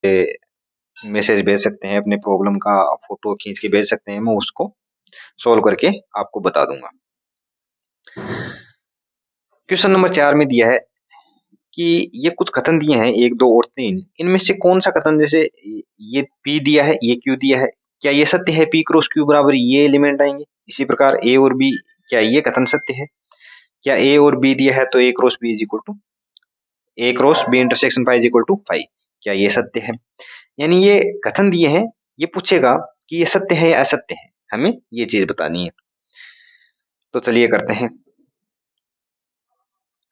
Message भेज सकते हैं, अपने प्रॉब्लम का फोटो खींच के भेज सकते हैं, मैं उसको सोल्व करके आपको बता दूंगा। क्वेश्चन नंबर 4 में दिया है कि ये कुछ कथन दिए हैं 1, 2 और 3, इनमें से कौन सा कथन, जैसे ये P दिया है, ये Q दिया है, क्या ये सत्य है P क्रॉस Q बराबर ये एलिमेंट आएंगे? इसी प्रकार A और B, क्या ये कथन सत्य है? क्या A और B दिया है तो A cross B is equal to A cross B intersection five is equal to 5, क्या ये सत्य है? यानी ये कथन दिए हैं, ये पूछेगा कि ये सत्य है या असत्य है, हमें ये चीज बतानी है। तो चलिए करते हैं।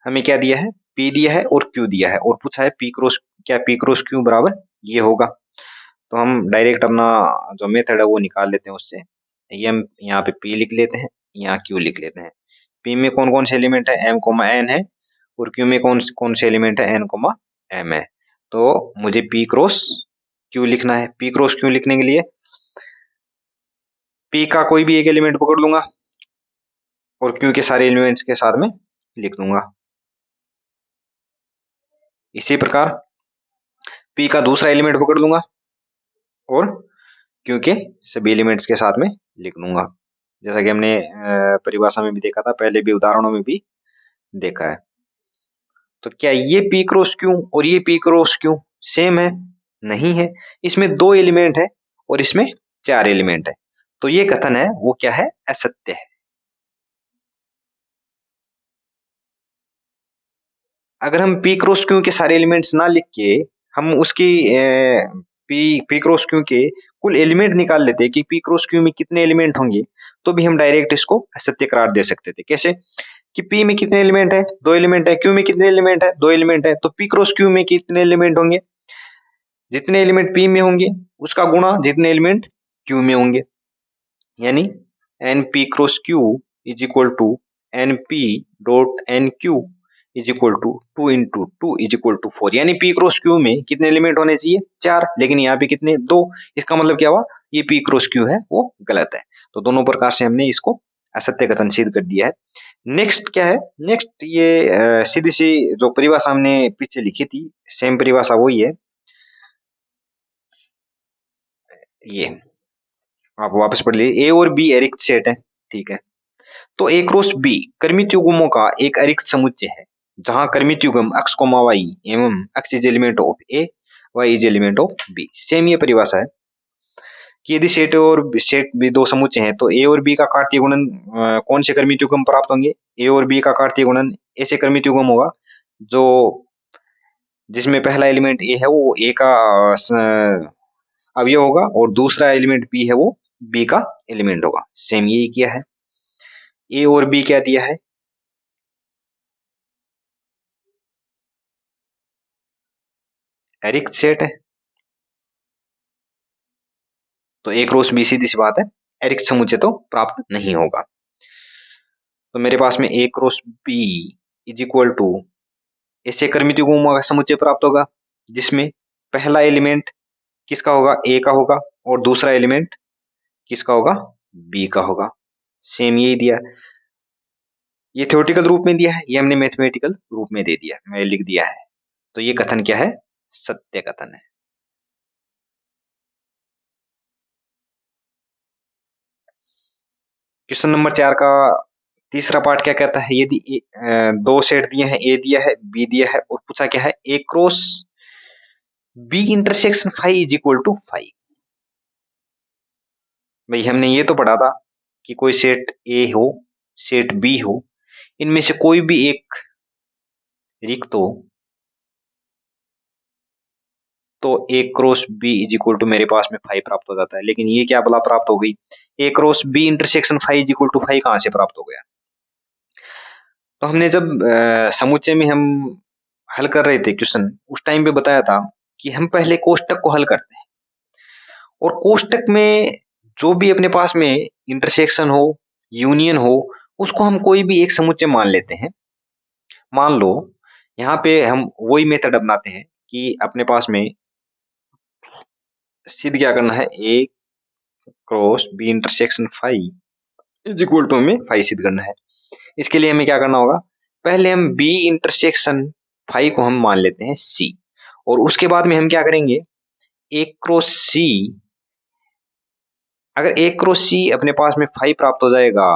हमें क्या दिया है? P दिया है और Q दिया है और पूछा है P क्रॉस, क्या P क्रॉस Q बराबर ये होगा? तो हम डायरेक्ट अपना जो मेथड है वो निकाल लेते हैं उससे। ये हम यहाँ पे P लिख लेते हैं, यहाँ Q लिख लेते हैं। P में कौन कौन से एलिमेंट है? M, N है, और Q में कौन कौन से एलिमेंट है? N, M है। तो मुझे P क्रॉस Q लिखना है। P क्रॉस Q लिखने के लिए P का कोई भी एक एलिमेंट पकड़ लूंगा और Q के सारे एलिमेंट्स के साथ में लिख दूंगा। इसी प्रकार P का दूसरा एलिमेंट पकड़ लूंगा और Q के सभी एलिमेंट्स के साथ में लिख लूंगा, जैसा कि हमने परिभाषा में भी देखा था, पहले भी उदाहरणों में भी देखा है। तो क्या ये P क्रॉस Q और ये P क्रॉस Q सेम है? नहीं है, इसमें 2 एलिमेंट है और इसमें 4 एलिमेंट है, तो ये कथन है वो क्या है? असत्य है। अगर हम P क्रॉस Q के सारे एलिमेंट्स ना लिख के हम उसकी P क्रॉस Q के कुल एलिमेंट निकाल लेते कि P क्रॉस Q में कितने एलिमेंट होंगे, तो भी हम डायरेक्ट इसको असत्य करार दे सकते थे। कैसे? कि P में कितने एलिमेंट है? 2 एलिमेंट है। Q में कितने एलिमेंट है? 2 एलिमेंट है। तो P क्रॉस Q में कितने एलिमेंट होंगे? जितने एलिमेंट P में होंगे उसका गुणा जितने एलिमेंट Q में होंगे, यानी NP cross Q is equal to NP dot NQ is equal to 2 into 2 is equal to 4, यानी P क्रॉस Q में कितने एलिमेंट होने चाहिए? 4, लेकिन यहाँ पे कितने? 2। इसका मतलब क्या हुआ? ये P क्रॉस Q है वो गलत है। तो दोनों प्रकार से हमने इसको असत्य कथन सिद्ध कर दिया है। नेक्स्ट क्या है? नेक्स्ट ये सीधी सी जो परिभाषा हमने पीछे लिखी थी, सेम परिभाषा वही है। ये आप वापस पढ़ लीजिए। ए और बी अरिक्त सेट है, ठीक है। तो ए क्रॉस बी कर्मित युग्मों का एक अरिक्त समुच्चय है, जहां कर्मित युग्म x, y एवं x is element of A, y is element of B. Same ये परिभाषा है कि यदि सेट और सेट भी 2 समुच्चय हैं तो ए और बी का कार्तीय गुणन कौन से कर्मित युग्म प्राप्त होंगे? ए और बी का कार्तीय गुणन ऐसे कर्मित युग्म होगा जो जिसमें पहला एलिमेंट ए है वो ए का अवयव होगा और दूसरा एलिमेंट बी है वो बी का एलिमेंट होगा। सेम यही किया है। ए और बी क्या दिया है? एरिक्त सेट है, तो ए क्रॉस बी सीधी सी बात है एरिक्त समुच्चय तो प्राप्त नहीं होगा। तो मेरे पास में A cross B is equal to ऐसे कर्मित युग्मों का समुच्चय प्राप्त होगा जिसमें पहला एलिमेंट किसका होगा? ए का होगा और दूसरा एलिमेंट किसका होगा? बी का होगा। सेम यही दिया है। ये थ्योरेटिकल रूप में दिया है, ये हमने मैथमेटिकल रूप में दे दिया, मैं लिख दिया है। तो ये कथन क्या है? सत्य कथन है। क्वेश्चन नंबर 4 का तीसरा पार्ट क्या कहता है? यदि 2 सेट दिए हैं, ए दिया है, बी दिया है, और पूछा क्या है? A cross B intersection five is equal to 5। भाई हमने ये तो पढ़ा था कि कोई सेट ए हो, सेट बी हो, इनमें से कोई भी एक रिक्त हो तो A cross B is equal to मेरे पास में 5 प्राप्त हो जाता है। लेकिन ये क्या बला प्राप्त हो गई? A cross B intersection 5 is equal to 5 कहां से प्राप्त हो गया? तो हमने जब समुच्चय में हम हल कर रहे थे क्वेश्चन, उस टाइम पे बताया था कि हम पहले कोष्टक को हल करते हैं और कोष्टक में जो भी अपने पास में इंटरसेक्शन हो, यूनियन हो, उसको हम कोई भी एक समुच्चय मान लेते हैं। मान लो यहाँ पे हम वही मेथड अपनाते हैं कि अपने पास में सिद्ध क्या करना है? A cross B intersection 5 is equal to हमें 5 सिद्ध करना है। इसके लिए हमें क्या करना होगा? पहले हम बी इंटरसेक्शन 5 को हम मान लेते हैं सी, और उसके बाद में हम क्या करेंगे? ए क्रॉस सी, अगर ए क्रॉस सी अपने पास में फाई प्राप्त हो जाएगा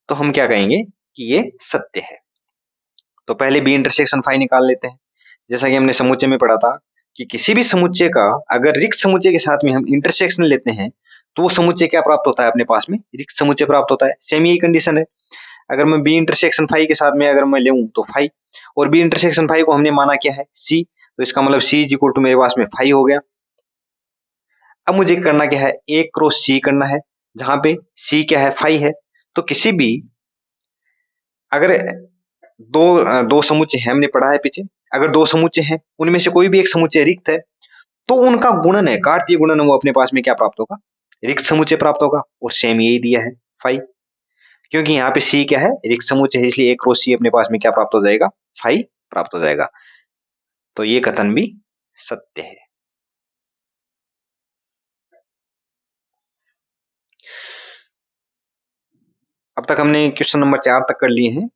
तो हम क्या कहेंगे कि ये सत्य है। तो पहले बी इंटरसेक्शन फाई निकाल लेते हैं। जैसा कि हमने समुच्चय में पढ़ा था कि किसी भी समुच्चय का अगर रिक्त समुच्चय के साथ में हम इंटरसेक्शन लेते हैं तो वो समुच्चय क्या प्राप्त होता है, अपने पास में रिक्त समुच्चय प्राप्त होता है। सेम यही कंडीशन है। अगर मैं बी इंटरसेक्शन फाई के साथ में अगर मैं लेऊं तो फाई, और बी इंटरसेक्शन फाई को हमने माना क्या है, सी, तो इसका मतलब सी इज इक्वल टू मेरे पास में फाई हो गया। अब मुझे करना क्या है, ए क्रॉस सी करना है, जहां पे सी क्या है, फाई है। तो किसी भी अगर दो समुच्चय हैं, हमने पढ़ा है पीछे, अगर दो समुच्चय हैं उनमें से कोई भी एक समुच्चय रिक्त है तो उनका गुणन है, कार्तीय गुणन, वो अपने पास में क्या प्राप्त होगा, रिक्त समुच्चय प्राप्त होगा। और सेम यही दिया है फाई, क्योंकि यहाँ पे सी क्या है, रिक्त समुच्चय है, इसलिए ए क्रॉस सी अपने पास में क्या प्राप्त हो जाएगा, फाई प्राप्त हो जाएगा। तो ये कथन भी सत्य है। अब तक हमने क्वेश्चन नंबर 4 तक कर लिए हैं।